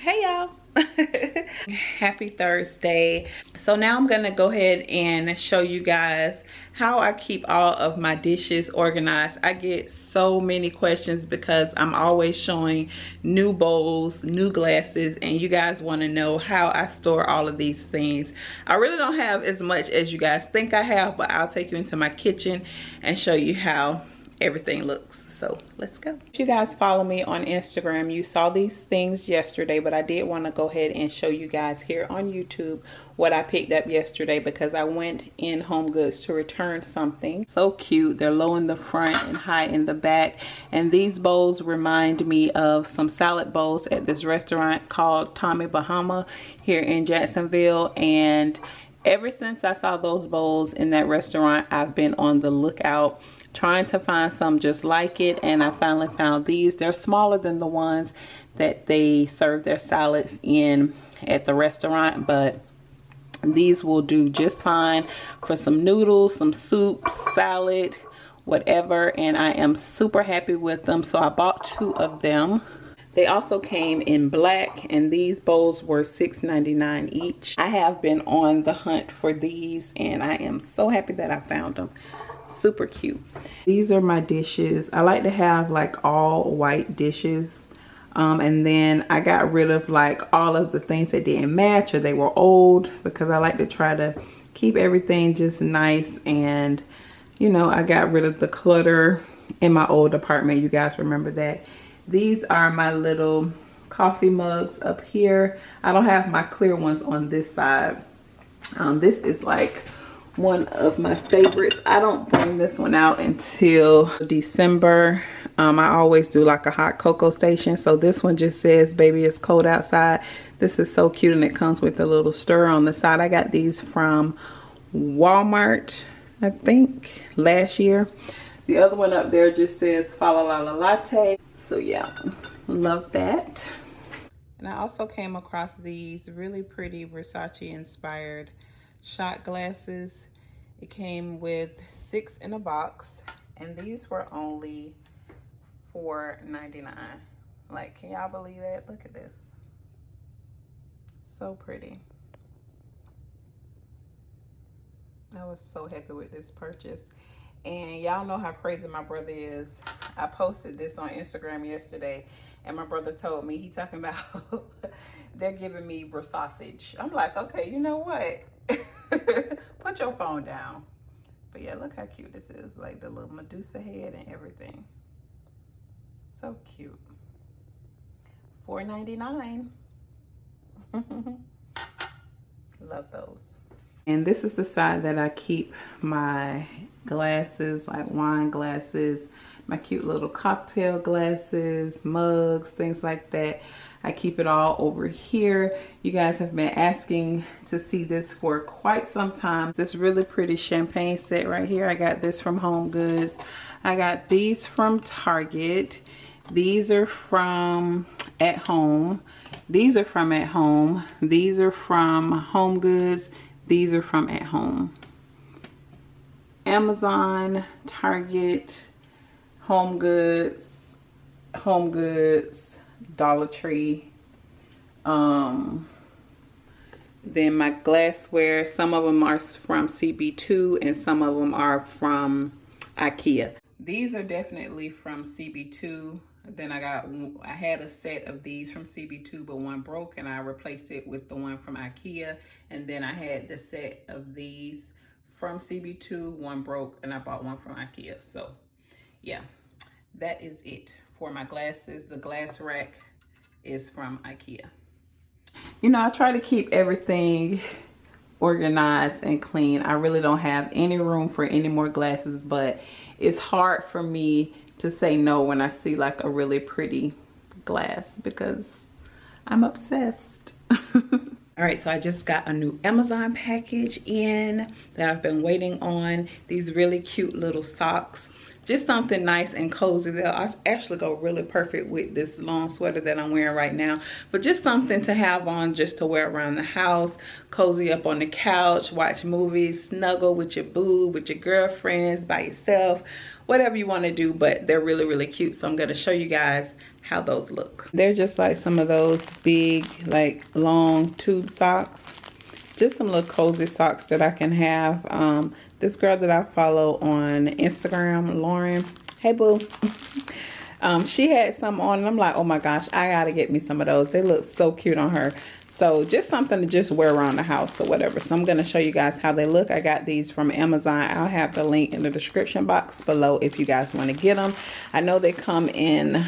Hey y'all. Happy Thursday. So now I'm gonna go ahead and show you guys how I keep all of my dishes organized. I get so many questions because I'm always showing new bowls, new glasses, and you guys want to know how I store all of these things. I really don't have as much as you guys think I have, but I'll take you into my kitchen and show you how everything looks. So let's go. If you guys follow me on Instagram, you saw these things yesterday, but I did want to go ahead and show you guys here on YouTube what I picked up yesterday because I went in Homegoods to return something. So cute. They're low in the front and high in the back. And these bowls remind me of some salad bowls at this restaurant called Tommy Bahama here in Jacksonville. And ever since I saw those bowls in that restaurant, I've been on the lookout trying to find some just like it, and I finally found these. They're smaller than the ones that they serve their salads in at the restaurant, but these will do just fine for some noodles, some soups, salad, whatever, and I am super happy with them. So I bought 2 of them. They also came in black, and these bowls were $6.99 each. I have been on the hunt for these, and I am so happy that I found them. Super cute. These are my dishes. I like to have like all white dishes, and then I got rid of like all of the things that didn't match or they were old, because I like to try to keep everything just nice. And you know, I got rid of the clutter in my old apartment. You guys remember that. These are my little coffee mugs up here. I don't have my clear ones on this side. This is like one of my favorites. I don't bring this one out until December. I always do like a hot cocoa station. So this one just says, "Baby, it's cold outside." This is so cute, and it comes with a little stir on the side. I got these from Walmart, I think, last year. The other one up there just says "Fa la la la latte." So yeah, love that. And I also came across these really pretty Versace inspired shot glasses. It came with 6 in a box, and these were only $4.99. Like, can y'all believe that? Look at this. So pretty. I was so happy with this purchase. And y'all know how crazy my brother is. I posted this on Instagram yesterday, and my brother told me, he talking about they're giving me Versace. I'm like, okay, you know what? Put your phone down. But yeah, look how cute this is. Like the little Medusa head and everything. So cute. $4.99. Love those. And this is the side that I keep my glasses, like wine glasses, my cute little cocktail glasses, mugs, things like that. I keep it all over here. You guys have been asking to see this for quite some time. This really pretty champagne set right here. I got this from Homegoods. I got these from Target. These are from At Home. These are from At Home. These are from Homegoods. These are from At Home. Amazon, Target, Homegoods, Dollar Tree. Then my glassware, some of them are from CB2 and some of them are from IKEA. These are definitely from CB2. Then I had a set of these from CB2, but one broke, and I replaced it with the one from IKEA. And then I had the set of these from CB2, one broke, and I bought one from IKEA. So yeah, that is it for my glasses. The glass rack is from IKEA. You know, I try to keep everything organized and clean. I really don't have any room for any more glasses, but it's hard for me to say no when I see like a really pretty glass because I'm obsessed. All right, so I just got a new Amazon package in that I've been waiting on. These really cute little socks. Just something nice and cozy. They'll actually go really perfect with this long sweater that I'm wearing right now. But just something to have on just to wear around the house. Cozy up on the couch, watch movies, snuggle with your boo, with your girlfriends, by yourself. whatever you want to do, but they're really, really cute. So I'm going to show you guys how those look. They're just like some of those big, like long tube socks. Just some little cozy socks that I can have. This girl that I follow on Instagram, Lauren, hey boo. She had some on and I'm like, oh my gosh, I gotta get me some of those. They look so cute on her. So just something to just wear around the house or whatever. So I'm gonna show you guys how they look. I got these from Amazon. I'll have the link in the description box below if you guys want to get them. I know they come in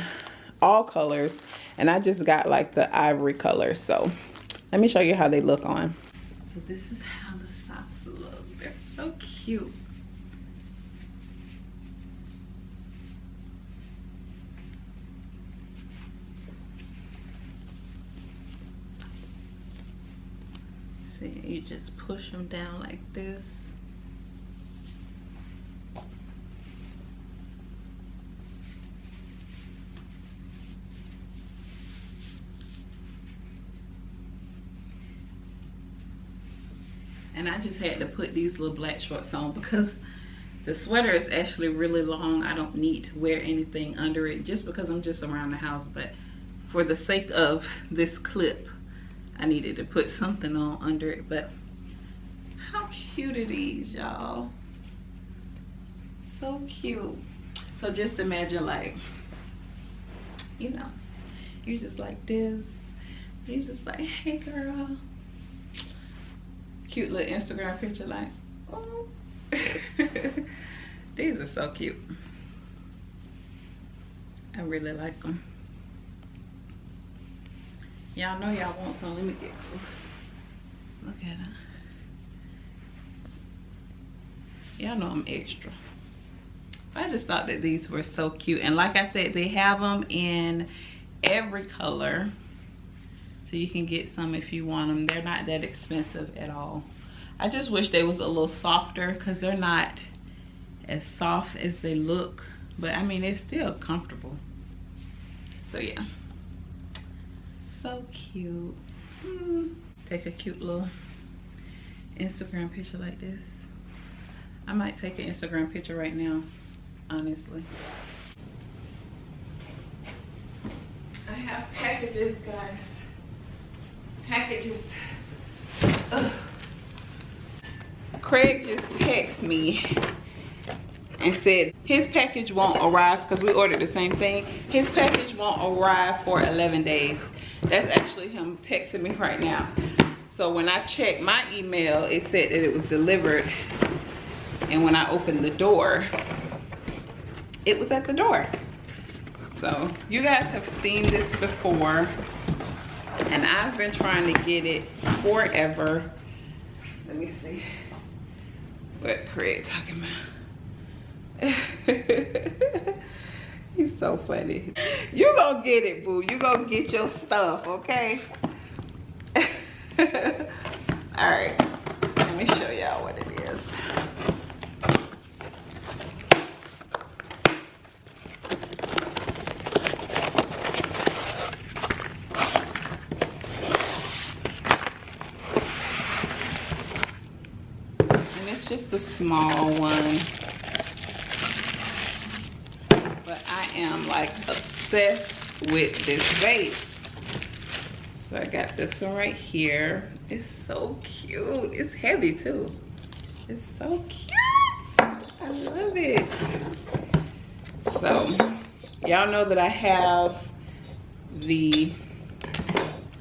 all colors and I just got like the ivory color. So let me show you how they look on. So this is how the socks look. They're so cute. See, you just push them down like this. And I just had to put these little black shorts on because the sweater is actually really long. I don't need to wear anything under it just because I'm just around the house. But for the sake of this clip, I needed to put something on under it. But how cute are these, y'all? So cute. So just imagine, like, you know, you're just like this. You're just like, hey girl. Cute little Instagram picture, like, oh. These are so cute. I really like them. Y'all know y'all want some. Let me get close. Look at her. Y'all know I'm extra. I just thought that these were so cute. And like I said, they have them in every color. So you can get some if you want them. They're not that expensive at all. I just wish they was a little softer because they're not as soft as they look. But I mean, it's still comfortable. So yeah. So cute. Take a cute little Instagram picture like this. I might take an Instagram picture right now, honestly. I have packages, guys. Packages. Ugh. Craig just texted me and said his package won't arrive because we ordered the same thing. His package won't arrive for 11 days. That's actually him texting me right now. So when I checked my email, it said that it was delivered. And when I opened the door, it was at the door. So you guys have seen this before. And I've been trying to get it forever. Let me see what Craig talking about. He's so funny. You gonna get it, boo. You gonna get your stuff, okay? All right, let me show y'all what it is. Just a small one, but I am like obsessed with this vase. So I got this one right here. It's so cute. It's heavy too. It's so cute. I love it. So y'all know that I have the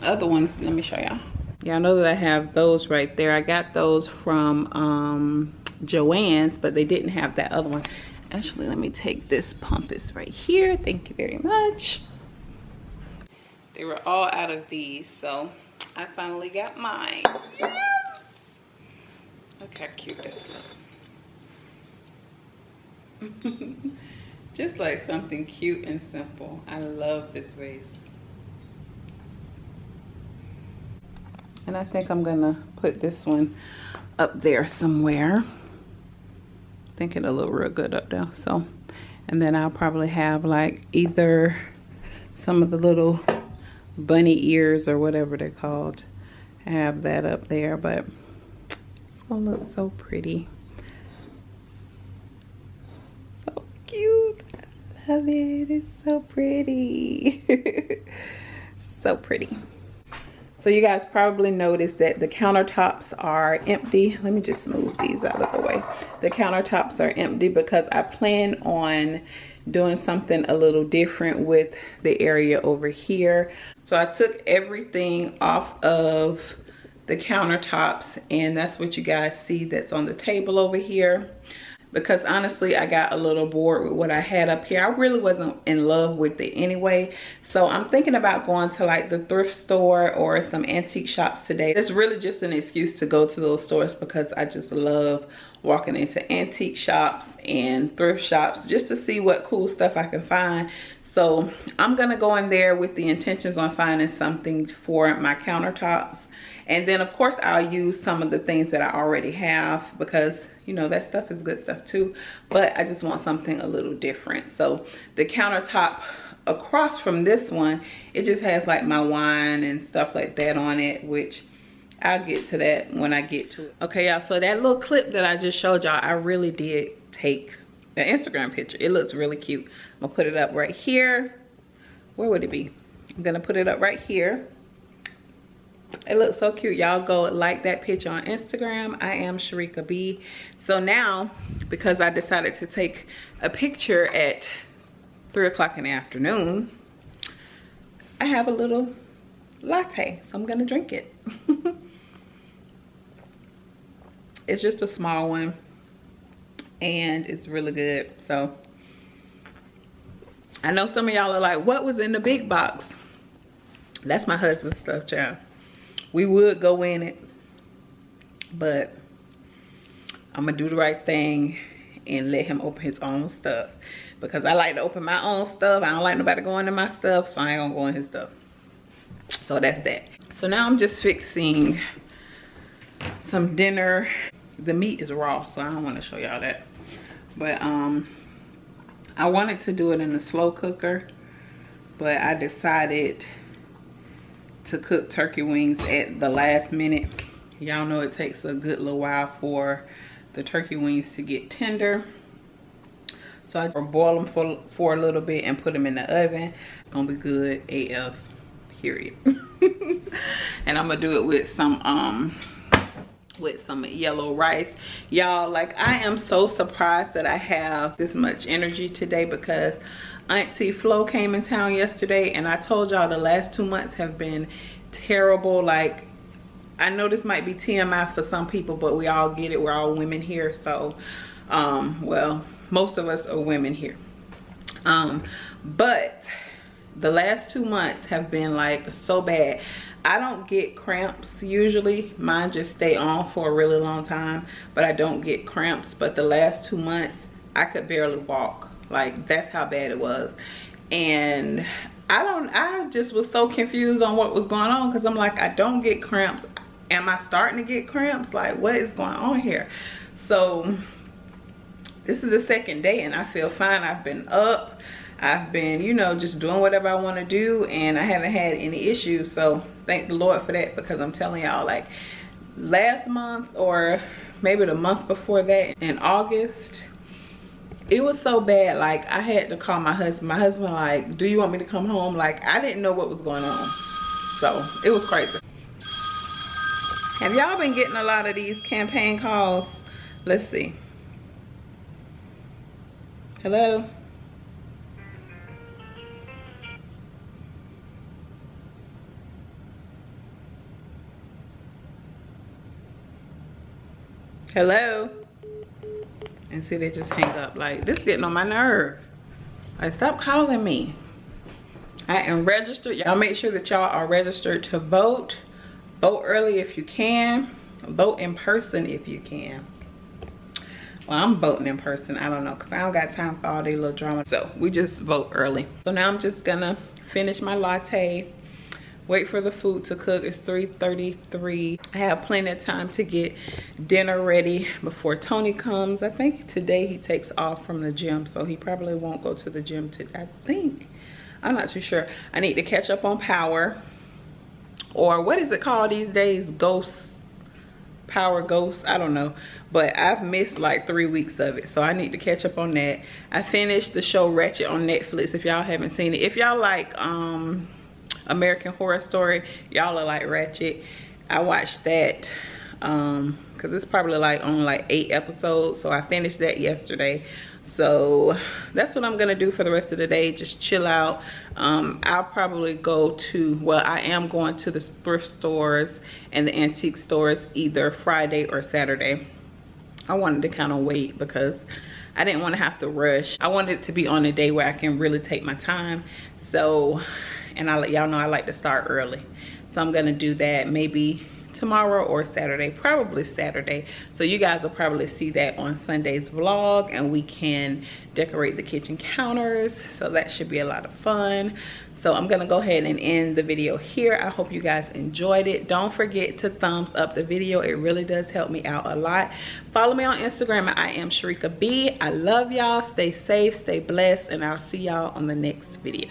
other ones. Let me show y'all. Y'all know that I have those right there. I got those from Joann's, but they didn't have that other one. Actually, let me take this pumpas right here. Thank you very much. They were all out of these, so I finally got mine. Yes! Look how cute this looks. Just like something cute and simple. I love this vase. And I think I'm gonna put this one up there somewhere. I think it'll look real good up there. So, and then I'll probably have like either some of the little bunny ears or whatever they're called. I have that up there, but it's gonna look so pretty. So cute. love it. It's so pretty. So pretty. So you guys probably noticed that the countertops are empty. Let me just move these out of the way. The countertops are empty because I plan on doing something a little different with the area over here. So I took everything off of the countertops, and that's what you guys see that's on the table over here. Because honestly, I got a little bored with what I had up here. I really wasn't in love with it anyway. So I'm thinking about going to like the thrift store or some antique shops today. It's really just an excuse to go to those stores because I just love walking into antique shops and thrift shops just to see what cool stuff I can find. So I'm gonna go in there with the intentions on finding something for my countertops. And then of course I'll use some of the things that I already have because you know that stuff is good stuff too, but I just want something a little different. So the countertop across from this one, it just has like my wine and stuff like that on it, which I'll get to that when I get to it. Okay y'all, so that little clip that I just showed y'all, I really did take an Instagram picture. It looks really cute. I'm gonna put it up right here. Where would it be? I'm gonna put it up right here. It looks so cute. Y'all go like that picture on Instagram. I am Sharika B. So now, because I decided to take a picture at 3 o'clock in the afternoon, I have a little latte. So I'm gonna drink it. It's just a small one and it's really good. So I know some of y'all are like, what was in the big box? That's my husband's stuff, child. We would go in it, but I'm gonna do the right thing and let him open his own stuff because I like to open my own stuff. I don't like nobody going in my stuff, so I ain't gonna go in his stuff. So that's that. So now I'm just fixing some dinner. The meat is raw, so I don't want to show y'all that, but I wanted to do it in the slow cooker, but I decided to cook turkey wings at the last minute. Y'all know it takes a good little while for the turkey wings to get tender. So I boil them for a little bit and put them in the oven. It's gonna be good AF, period. And I'm gonna do it with some yellow rice. Y'all, like, I am so surprised that I have this much energy today because Auntie Flo came in town yesterday, and I told y'all the last 2 months have been terrible. Like, I know this might be TMI for some people, but we all get it. We're all women here. So, well, most of us are women here. But the last 2 months have been like so bad. I don't get cramps usually. Mine just stay on for a really long time, but I don't get cramps. But the last 2 months, I could barely walk. Like, that's how bad it was. And I just was so confused on what was going on because I'm like, I don't get cramps. Am I starting to get cramps? Like, what is going on here? So this is the second day and I feel fine. I've been up. I've been, you know, just doing whatever I want to do, and I haven't had any issues. So thank the Lord for that, because I'm telling y'all, like, last month or maybe the month before that in August, it was so bad. Like, I had to call my husband. My husband like, do you want me to come home? Like, I didn't know what was going on. So it was crazy. Have y'all been getting a lot of these campaign calls? Let's see. Hello? Hello? And see, they just hang up. Like, this getting on my nerve. Like, stop calling me. I am registered. Y'all make sure that y'all are registered to vote. Vote early if you can. Vote in person if you can. Well, I'm voting in person. I don't know, because I don't got time for all these little drama. So we just vote early. So now I'm just gonna finish my latte. Wait for the food to cook. It's 3:33. I have plenty of time to get dinner ready before Tony comes. I think today he takes off from the gym, so he probably won't go to the gym today. I think. I'm not too sure. I need to catch up on power. Or what is it called these days? Ghost Power Ghost, I don't know, but I've missed like 3 weeks of it, so I need to catch up on that. I finished the show Ratchet on Netflix. If y'all haven't seen it, if y'all like American Horror Story, y'all are like Ratchet. I watched that because it's probably like only like 8 episodes, so I finished that yesterday. So that's what I'm gonna do for the rest of the day, just chill out. I'll probably go to, well, I am going to the thrift stores and the antique stores either Friday or Saturday. I wanted to kind of wait because I didn't want to have to rush. I wanted it to be on a day where I can really take my time. So, and y'all know I like to start early, so I'm gonna do that maybe tomorrow or Saturday, probably Saturday. So you guys will probably see that on Sunday's vlog, and we can decorate the kitchen counters, so that should be a lot of fun. So I'm gonna go ahead and end the video here. I hope you guys enjoyed it. Don't forget to thumbs up the video. It really does help me out a lot. Follow me on Instagram at I am Sharika B. I love y'all. Stay safe, stay blessed, and I'll see y'all on the next video.